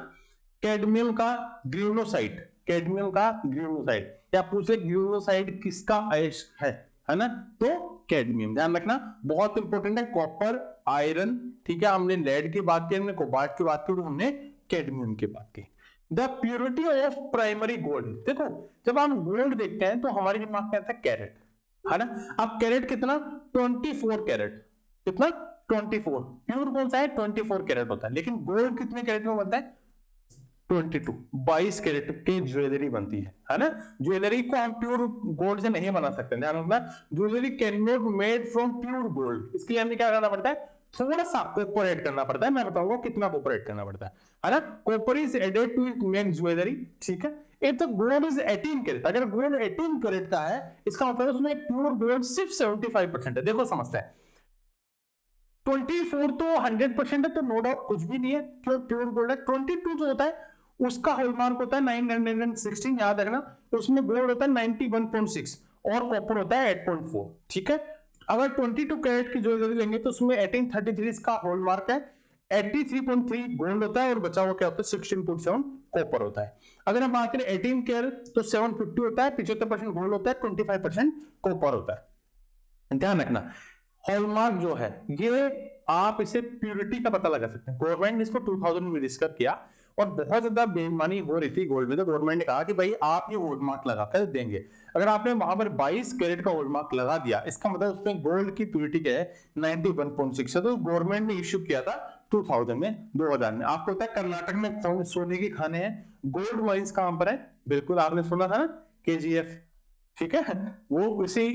कैडमियम का ग्लूनोसाइड, कैडमियम का ग्लूनोसाइड, या पूछे ग्लूनोसाइड किसका अयस्क है ना, तो कैडमियम। ध्यान रखना, बहुत इंपॉर्टेंट है। कॉपर, आयरन, ठीक है, हमने लेड की बात की, हमने कोबाल्ट की बात की, हमने कैडमियम की बात की। The purity of primary gold, देखो जब हम गोल्ड देखते हैं तो हमारे दिमाग में आता है कैरेट, है ना। अब कैरेट कितना? 24 कैरेट। कितना? 24। प्योर कौन सा है? 24 कैरेट होता है। लेकिन गोल्ड कितने कैरेट में बनता है? 22 कैरेट की ज्वेलरी बनती है ना। ज्वेलरी को हम प्योर गोल्ड से नहीं बना सकते, ध्यान रखना। Jewellery can not made from pure gold, इसके लिए हमें क्या करना पड़ता है? थोड़ा सा कॉपर ऐड करना पड़ता है। मैं बताऊंगा कितना कॉपर ऐड करना पड़ता है ना। Copper is added to make jewellery, ठीक है। If the gold is 18 carat, अगर गोल्ड 18 कैरेट का है, इसका मतलब उसमें प्योर गोल्ड सिर्फ 75% है। देखो समझते हैं, 24 तो 100% है, तो नो डाउट कुछ भी नहीं है, प्योर गोल्ड है। 22 जो होता है उसका हॉलमार्क होता है 916, याद रखना। तो उसमें गोल्ड होता है 91.6 और कॉपर होता है 8.4, ठीक है। अगर 22 कैरेट की ज्वेलरी लेंगे तो उसमें 1833 का हॉलमार्क है, 83.3 गोल्ड होता है और बचा हुआ क्या होता है? 16.7 कॉपर होता है। अगर हम बात करें 18 कैरेट तो 750 होता है, 75% गोल्ड होता है, 25% कॉपर होता है। ध्यान रखना, हॉलमार्क जो है ये आप इसे प्योरिटी का पता लगा सकते हैं। गवर्नमेंट ने इसको 2000 में डिस्कस किया और बहुत ज्यादा बेईमानी हो रही थी गोल्ड में, तो गवर्नमेंट ने कहा कि भाई आप ये हॉलमार्क लगा कर देंगे। अगर आपने वहां पर 22 कैरेट का हॉलमार्क लगा दिया, इसका मतलब उसमें गोल्ड की प्योरिटी क्या है? 91.6 है। तो गवर्नमेंट ने इश्यू किया था 2000 में, 2000 में। आपको पता है कर्नाटक में सोने की खाने हैं, गोल्ड माइंस कहां पर है? बिल्कुल आपने सुना था ना, KGF, ठीक है, वो उसी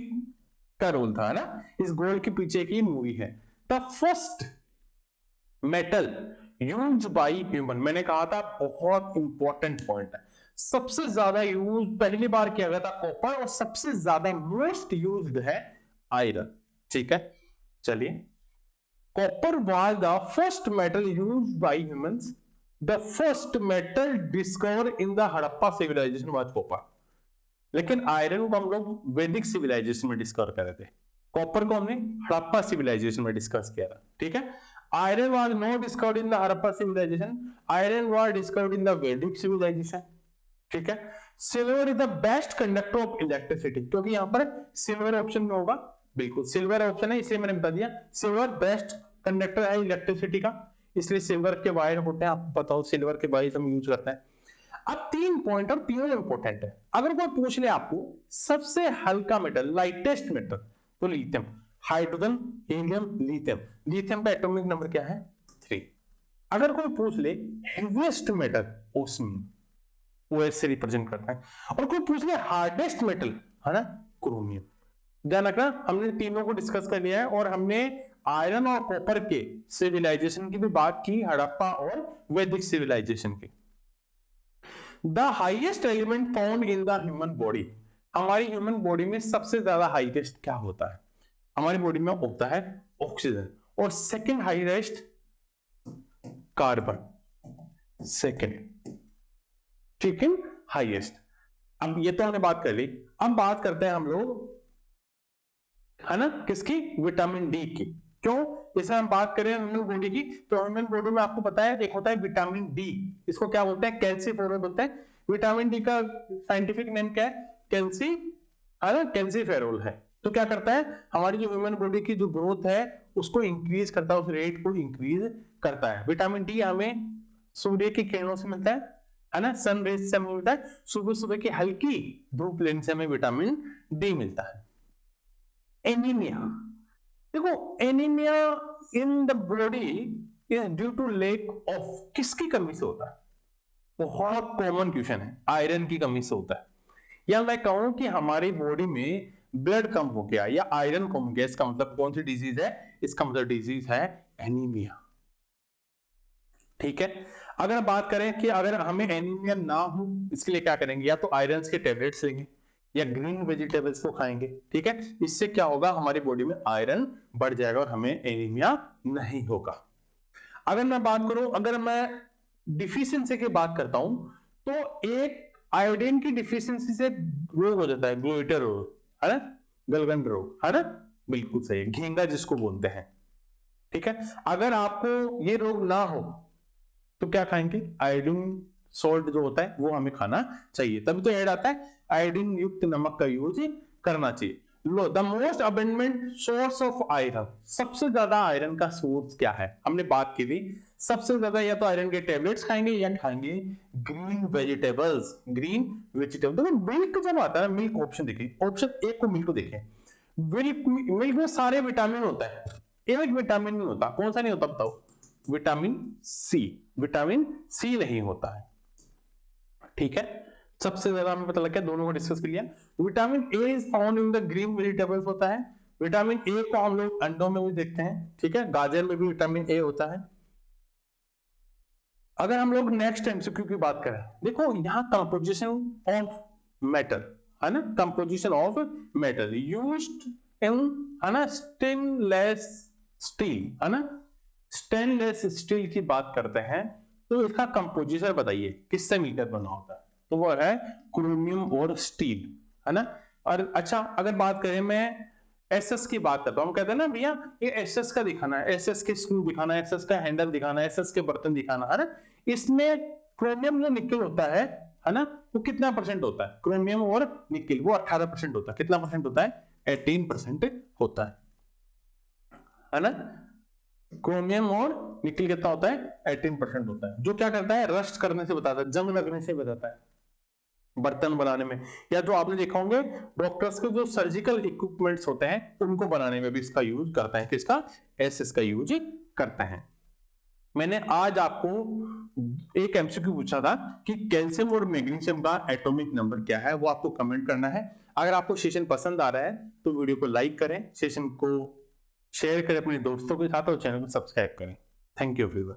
का रोल था, है ना। इस गोल्ड के पीछे की मूवी है। The first metal use by human, मैंने कहा था बहुत इंपॉर्टेंट पॉइंट है। सबसे ज्यादा यूज पहली बार किया गया था कॉपर, और सबसे ज्यादा मोस्ट यूज्ड है आयरन, ठीक है। चलिए, copper was the first metal used by humans. The first metal discover in the Harappa civilisation was copper. लेकिन आयरन को हम लोग वैदिक सिविलाइजेशन में डिस्कवर कर रहे थे, कॉपर को हमने हड़प्पा सिविलाइजेशन में डिस्कस किया था, ठीक है। Iron was not discovered in the Harappa civilisation, iron was discovered in the Vedic civilisation, ठीक है। Silver is the best conductor of electricity, क्योंकि यहां पर सिल्वर ऑप्शन में होगा, बिल्कुल सिल्वर ऑप्शन है, इसलिए मैंने बता दिया। सिल्वर बेस्ट कंडक्टर है इलेक्ट्रिसिटी का, इसलिए सिल्वर के वायर होते हैं, आपको पता हो सिल्वर के वायर हम यूज करते हैं। अब 3 पॉइंट और तीनों इंपॉर्टेंट है। अगर कोई पूछ ले आपको सबसे हल्का मेटल, लाइटेस्ट मेटल, तो lithium, hydrogen, helium, lithium. Lithium का एटॉमिक नंबर क्या है? 3। अगर कोई पूछ ले हेवीएस्ट मेटल, ओस्मियम, OH से रिप्रेजेंट करता है। और कोई पूछ ले हार्डेस्ट मेटल, है ना, क्रोमियम। ध्यान रखना, हमने तीनों को डिस्कस कर लिया है, और हमने आयरन और कॉपर के सिविलाइजेशन की भी बात की, हड़प्पा और वैदिक सिविलाइजेशन की। The highest element found in the human body, हमारी ह्यूमन बॉडी में सबसे ज्यादा हाईएस्ट क्या होता है? हमारी बॉडी में होता है ऑक्सीजन, और सेकंड हाईएस्ट कार्बन, सेकंड, ठीक है, हाईएस्ट। अब ये तो हमने बात कर ली, अब बात करते हैं हम लोग, है ना, किसकी? विटामिन डी की। क्यों? जैसे हम बात करें ह्यूमन बॉडी की, तो ह्यूमन बॉडी में आपको पता है एक होता है विटामिन डी, इसको क्या बोलते हैं, कैल्सीफेरोल बोलते हैं। विटामिन डी का साइंटिफिक नेम क्या है, कैल्सी, है ना, कैल्सीफेरोल है। तो क्या करता है, हमारी जो ह्यूमन बॉडी की जो ग्रोथ है उसको इंक्रीज करता है, उस रेट को इंक्रीज करता है। विटामिन डी हमें सूर्य की किरणों से मिलता है ना, सन रेज से हमें मिलता है, सुबह सुबह की हल्की धूप लेने से हमें विटामिन डी मिलता है। एनीमिया, देखो anaemia in the body is due to lack of, किसकी कमी से होता है, बहुत कॉमन क्वेश्चन है, आयरन की कमी से होता है। या मैं कहूं कि हमारी बॉडी में ब्लड कम हो गया या आयरन कम हो गया, इसका मतलब कौन सी डिजीज है, इसका मतलब डिजीज है एनीमिया। ठीक है, अगर बात करें कि अगर हमें एनीमिया ना हो इसके लिए क्या करेंगे, या तो आयरन के टेबलेट्स लेंगे या ग्रीन वेजिटेबल्स को खाएंगे। ठीक है, इससे क्या होगा, हमारी बॉडी में आयरन बढ़ जाएगा और हमें एनीमिया नहीं होगा। अगर मैं बात करूं, अगर मैं डिफिशियंसी की बात करता हूं, तो एक आयोडीन की डिफिशियंसी से रोग हो जाता है, ग्लोइटर रोग, है ना, गलगंड रोग, है ना, बिल्कुल सही, घेंगा जिसको बोलते हैं। ठीक है, अगर आपको ये रोग ना हो तो क्या खाएंगे, आयोडीन सॉल्ट जो होता है वो हमें खाना चाहिए, तभी तो ऐड आता है आयोडीन युक्त नमक का यूज करना चाहिए। लो, the most abundant source of iron, सबसे ज्यादा आयरन का सोर्स क्या है, हमने बात की थी, सबसे ज्यादा या तो आयरन के टेबलेट्स खाएंगे या खाएंगे ग्रीन वेजिटेबल्स। ग्रीन वेजिटेबल, तो मिल्क जब आता है, मिल्क ऑप्शन देखिए, ऑप्शन एक को मिल्क को देखें, मिल्क में सारे विटामिन होता है, एक विटामिन नहीं होता, कौन सा नहीं होता बताओ, विटामिन सी, विटामिन सी नहीं होता है। ठीक है, सबसे ज्यादा हमें पता लग गया, दोनों को डिस्कस कर लिया। Vitamin A is found in the green vegetables होता है, विटामिन ए को हम लोग अंडों में भी देखते हैं। ठीक है, गाजर में भी विटामिन ए होता है। अगर हम लोग नेक्स्ट एमसीक्यू की बात करें, देखो यहाँ कंपोजिशन ऑफ मेटल, है ना, composition of metal used in, है ना, स्टेनलेस स्टील, है ना, स्टेनलेस स्टील की बात करते हैं, तो इसका कंपोजिशन बताइए किससे मिलकर बना होता है, तो वो है क्रोमियम और स्टील, है ना। और अच्छा, अगर बात करें, मैं एसएस की बात करता हूं, हम कहते हैं ना भैया ये एसएस का दिखाना है, एसएस के स्क्रू दिखाना है, एसएस का हैंडल दिखाना है, एसएस के बर्तन दिखाना है ना, इसमें क्रोमियम जो निकल होता है ना, वो कितना परसेंट होता है, क्रोमियम और निकल वो 18% होता है, कितना परसेंट होता है, 18% होता है ना। क्रोमियम और निकल कितना होता है, 18% होता है, जो क्या करता है, रस्ट करने से बताता है, जंग लगने से बताता है बर्तन बनाने में, या जो आपने देखा होंगे डॉक्टर्स के जो सर्जिकल इक्विपमेंट्स होते हैं उनको बनाने में भी इसका यूज करते हैं, किसका, एसएस का यूज करते हैं। मैंने आज आपको एक एमसीक्यू पूछा था कि कैल्शियम और मैग्नीशियम का एटॉमिक नंबर क्या है, वो आपको कमेंट करना है। अगर आपको सेशन पसंद आ रहा है तो वीडियो को लाइक करें, सेशन को शेयर करें अपने दोस्तों के साथ और चैनल को सब्सक्राइब करें। Thank you everyone.